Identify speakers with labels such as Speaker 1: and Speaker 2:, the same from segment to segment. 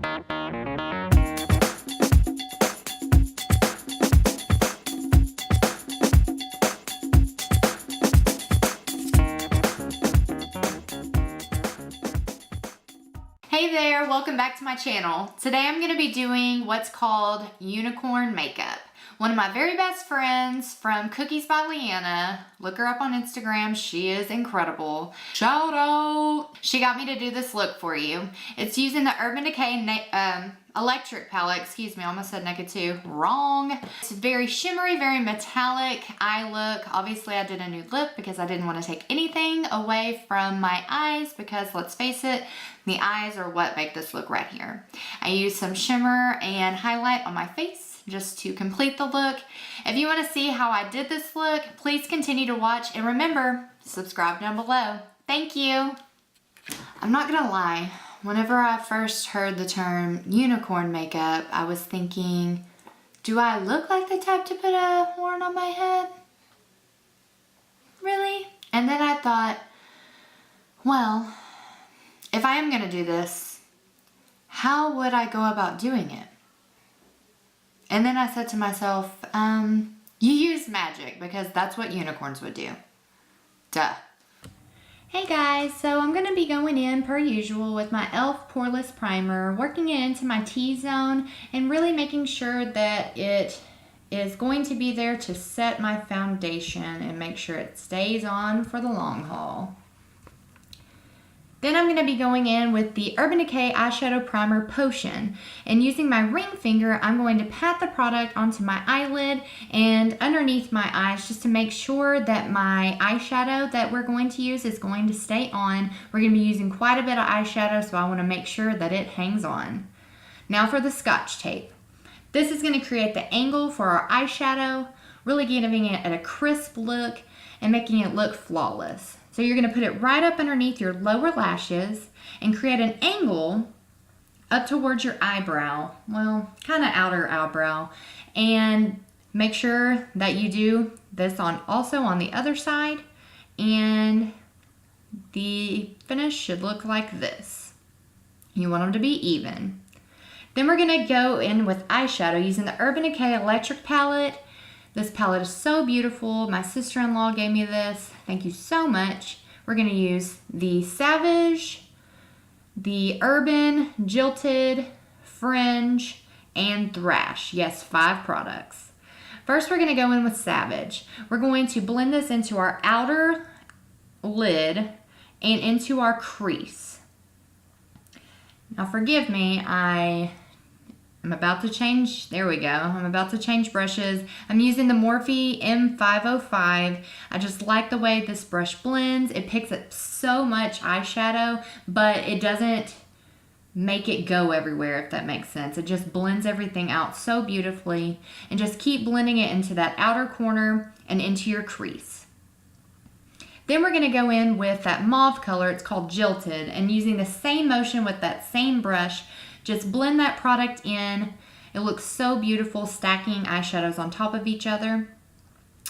Speaker 1: Hey there, welcome back to my channel. Today I'm going to be doing what's called unicorn makeup. One of my very best friends from Cookies by Leanna, look her up on Instagram, she is incredible. Shout out! She got me to do this look for you. It's using the Urban Decay Electric palette, excuse me, I almost said Naked 2, wrong. It's very shimmery, very metallic eye look. Obviously I did a nude lip because I didn't want to take anything away from my eyes because let's face it, the eyes are what make this look right here. I used some shimmer and highlight on my face just to complete the look. If you want to see how I did this look, please continue to watch and remember, subscribe down below. Thank you. I'm not gonna lie, whenever I first heard the term unicorn makeup, I was thinking, do I look like the type to put a horn on my head? Really? And then I thought, well, if I am gonna do this, how would I go about doing it? And then I said to myself, you use magic because that's what unicorns would do. Duh. Hey guys, so I'm gonna be going in per usual with my e.l.f. Poreless Primer, working it into my T-zone and really making sure that it is going to be there to set my foundation and make sure it stays on for the long haul. Then I'm going to be going in with the Urban Decay Eyeshadow Primer Potion. And using my ring finger, I'm going to pat the product onto my eyelid and underneath my eyes just to make sure that my eyeshadow that we're going to use is going to stay on. We're going to be using quite a bit of eyeshadow, so I want to make sure that it hangs on. Now for the Scotch tape. This is going to create the angle for our eyeshadow, really giving it a crisp look and making it look flawless. So you're going to put it right up underneath your lower lashes and create an angle up towards your eyebrow, well, kind of outer eyebrow, and make sure that you do this also on the other side, and the finish should look like this. You want them to be even. Then we're going to go in with eyeshadow using the Urban Decay Electric palette. This palette is so beautiful. My sister-in-law gave me this. Thank you so much. We're going to use the Savage, the Urban, Jilted, Fringe, and Thrash. Yes, 5 products. First, we're going to go in with Savage. We're going to blend this into our outer lid and into our crease. Now, forgive me, I'm about to change, there we go, I'm about to change brushes. I'm using the Morphe M505. I just like the way this brush blends. It picks up so much eyeshadow, but it doesn't make it go everywhere, if that makes sense. It just blends everything out so beautifully, and just keep blending it into that outer corner and into your crease. Then we're going to go in with that mauve color, it's called Jilted, and using the same motion with that same brush, just blend that product in. It looks so beautiful, stacking eyeshadows on top of each other.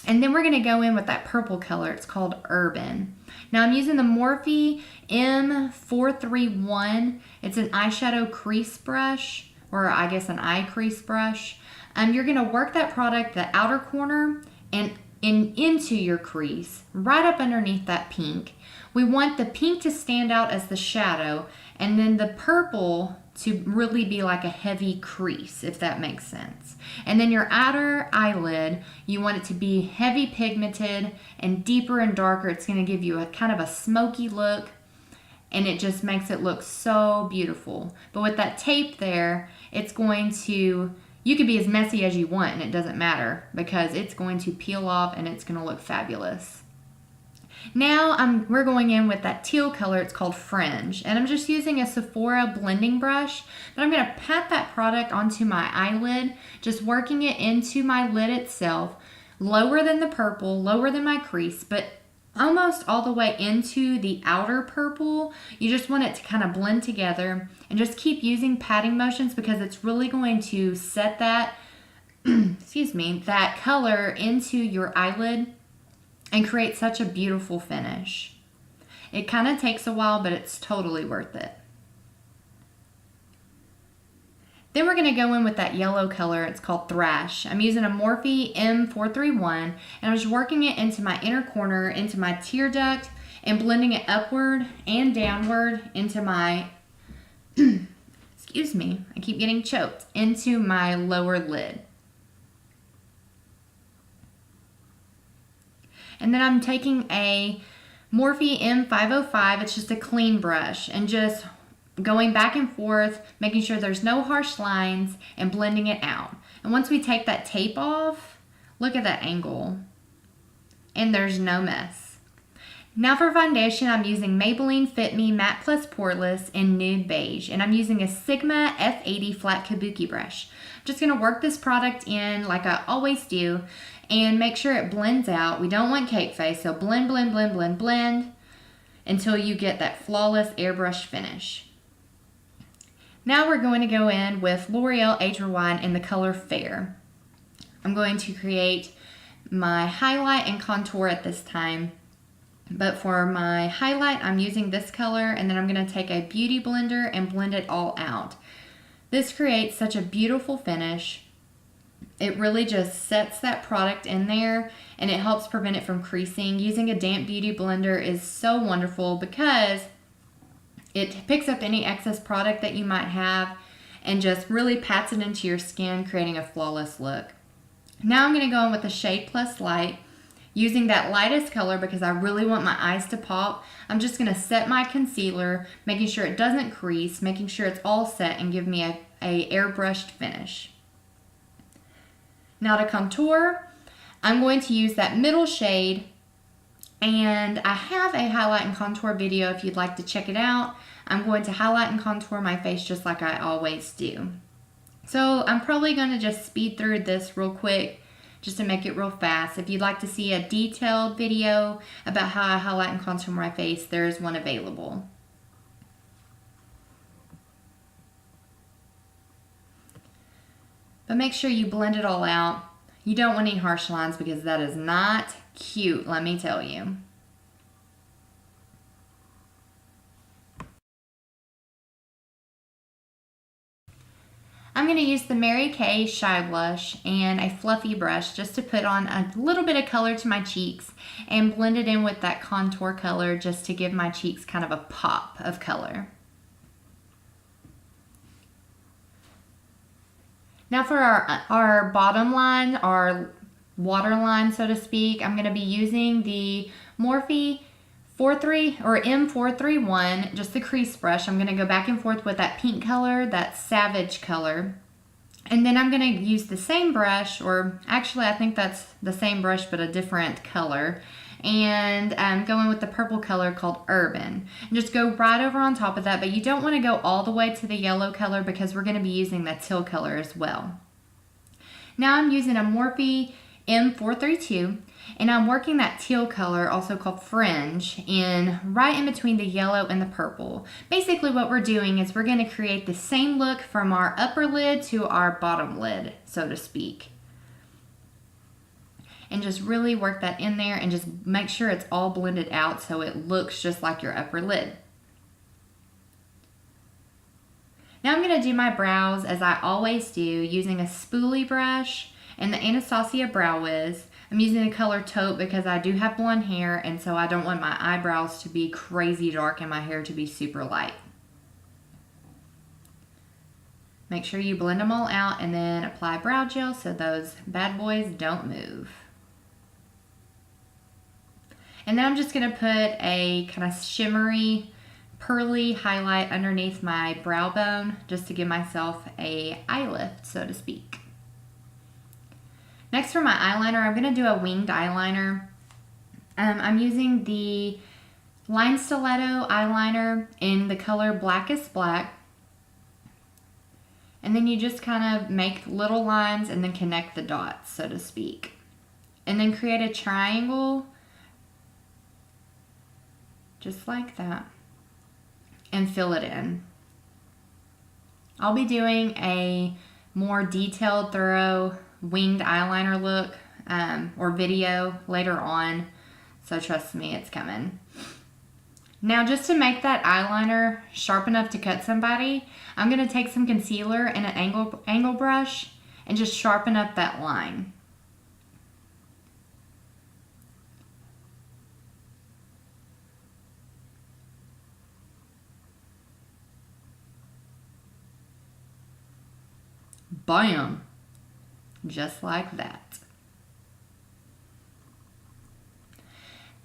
Speaker 1: And then we're going to go in with that purple color. It's called Urban. Now I'm using the Morphe M431. It's an eyeshadow crease brush, or I guess an eye crease brush. You're going to work that product, the outer corner, and into your crease, right up underneath that pink. We want the pink to stand out as the shadow, and then the purple to really be like a heavy crease, if that makes sense. And then your outer eyelid, you want it to be heavy pigmented and deeper and darker. It's going to give you a kind of a smoky look, and it just makes it look so beautiful. But with that tape there, it's going to, you can be as messy as you want and it doesn't matter because it's going to peel off and it's going to look fabulous. Now we're going in with that teal color, it's called Fringe, and I'm just using a Sephora blending brush, but I'm going to pat that product onto my eyelid, just working it into my lid itself, lower than the purple, lower than my crease, but almost all the way into the outer purple. You just want it to kind of blend together, and just keep using patting motions because it's really going to set that, excuse me, that color into your eyelid and create such a beautiful finish. It kind of takes a while, but it's totally worth it. Then we're going to go in with that yellow color. It's called Thrash. I'm using a Morphe M431, and I'm just working it into my inner corner, into my tear duct, and blending it upward and downward into my, excuse me, I keep getting choked, into my lower lid. And then I'm taking a Morphe M505, it's just a clean brush, and just going back and forth, making sure there's no harsh lines and blending it out. And once we take that tape off, look at that angle. And there's no mess. Now for foundation, I'm using Maybelline Fit Me Matte Plus Poreless in Nude Beige. And I'm using a Sigma F80 flat kabuki brush. I'm just going to work this product in like I always do and make sure it blends out. We don't want cake face, so blend, blend, blend, blend, blend until you get that flawless airbrush finish. Now we're going to go in with L'Oreal Age Rewind in the color Fair. I'm going to create my highlight and contour at this time. But for my highlight, I'm using this color, and then I'm going to take a beauty blender and blend it all out. This creates such a beautiful finish. It really just sets that product in there, and it helps prevent it from creasing. Using a damp beauty blender is so wonderful because it picks up any excess product that you might have and just really pats it into your skin, creating a flawless look. Now I'm going to go in with the Shade Plus Light, using that lightest color because I really want my eyes to pop. I'm just going to set my concealer, making sure it doesn't crease, making sure it's all set and give me a airbrushed finish. Now to contour, I'm going to use that middle shade, and I have a highlight and contour video if you'd like to check it out. I'm going to highlight and contour my face just like I always do. So I'm probably going to just speed through this real quick just to make it real fast. If you'd like to see a detailed video about how I highlight and contour my face, there is one available. But make sure you blend it all out. You don't want any harsh lines because that is not cute, let me tell you. I'm going to use the Mary Kay Shy Blush and a fluffy brush just to put on a little bit of color to my cheeks and blend it in with that contour color just to give my cheeks kind of a pop of color. Now for our bottom line, our water line, so to speak, I'm going to be using the Morphe M431, just the crease brush. I'm going to go back and forth with that pink color, that Savage color. And then I'm going to use the same brush, or actually I think that's the same brush but a different color. And I'm going with the purple color called Urban. And just go right over on top of that, but you don't want to go all the way to the yellow color because we're going to be using that teal color as well. Now I'm using a Morphe M432, and I'm working that teal color, also called Fringe, right in between the yellow and the purple. Basically what we're doing is we're going to create the same look from our upper lid to our bottom lid, so to speak. And just really work that in there and just make sure it's all blended out so it looks just like your upper lid. Now I'm going to do my brows as I always do, using a spoolie brush and the Anastasia Brow Wiz. I'm using the color Taupe because I do have blonde hair, and so I don't want my eyebrows to be crazy dark and my hair to be super light. Make sure you blend them all out and then apply brow gel so those bad boys don't move. And then I'm just going to put a kind of shimmery, pearly highlight underneath my brow bone just to give myself a eye lift, so to speak. Next for my eyeliner, I'm going to do a winged eyeliner. I'm using the Line Stiletto eyeliner in the color Blackest Black. And then you just kind of make little lines and then connect the dots, so to speak. And then create a triangle just like that and fill it in. I'll be doing a more detailed, thorough winged eyeliner look or video later on, so trust me, it's coming. Now just to make that eyeliner sharp enough to cut somebody, I'm going to take some concealer and an angle brush and just sharpen up that line. Bam! Just like that.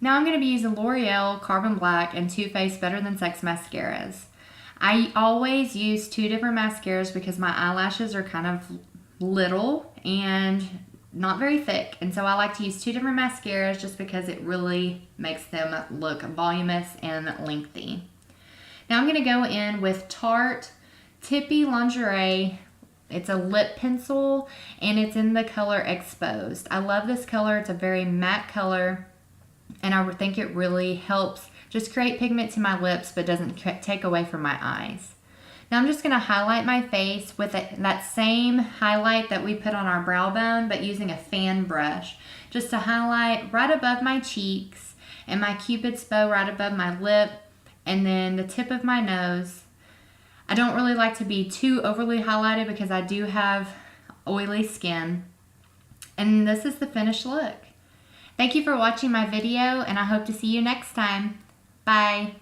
Speaker 1: Now I'm going to be using L'Oreal Carbon Black and Too Faced Better Than Sex mascaras. I always use 2 different mascaras because my eyelashes are kind of little and not very thick. And so I like to use 2 different mascaras just because it really makes them look voluminous and lengthy. Now I'm going to go in with Tarte Tippy Lingerie. It's a lip pencil and it's in the color Exposed. I love this color. It's a very matte color and I think it really helps just create pigment to my lips but doesn't take away from my eyes. Now I'm just going to highlight my face with that same highlight that we put on our brow bone but using a fan brush just to highlight right above my cheeks and my Cupid's bow right above my lip and then the tip of my nose. I don't really like to be too overly highlighted because I do have oily skin. And this is the finished look. Thank you for watching my video and I hope to see you next time. Bye.